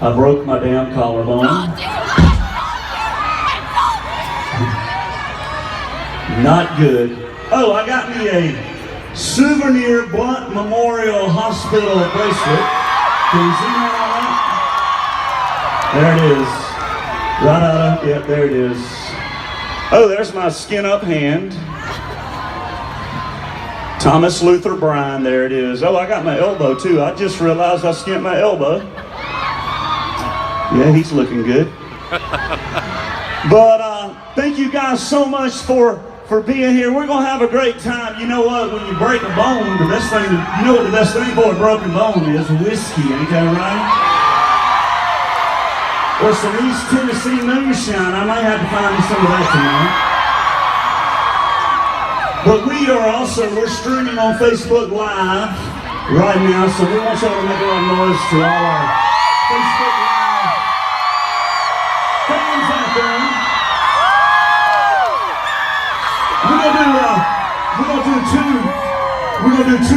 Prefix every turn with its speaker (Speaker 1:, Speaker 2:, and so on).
Speaker 1: I broke my damn collarbone. Not good. Oh, I got me a souvenir Blunt Memorial Hospital bracelet. Can you see that? There it is. Right out of, yep, there it is. Oh, there's my skin up hand. Thomas Luther Bryan, there it is. Oh, I got my elbow too. I just realized I skinned my elbow. Yeah, he's looking good. But thank you guys so much for being here. We're gonna have a great time. You know what? When you break a bone, the best thing, you know what the best thing for a broken bone is? Whiskey, ain't that right? Or some East Tennessee moonshine. I might have to find me some of that tonight. But we are also, we're streaming on Facebook Live right now, so we want y'all to make a lot of noise to all our Facebook Live fans out there. We're gonna do two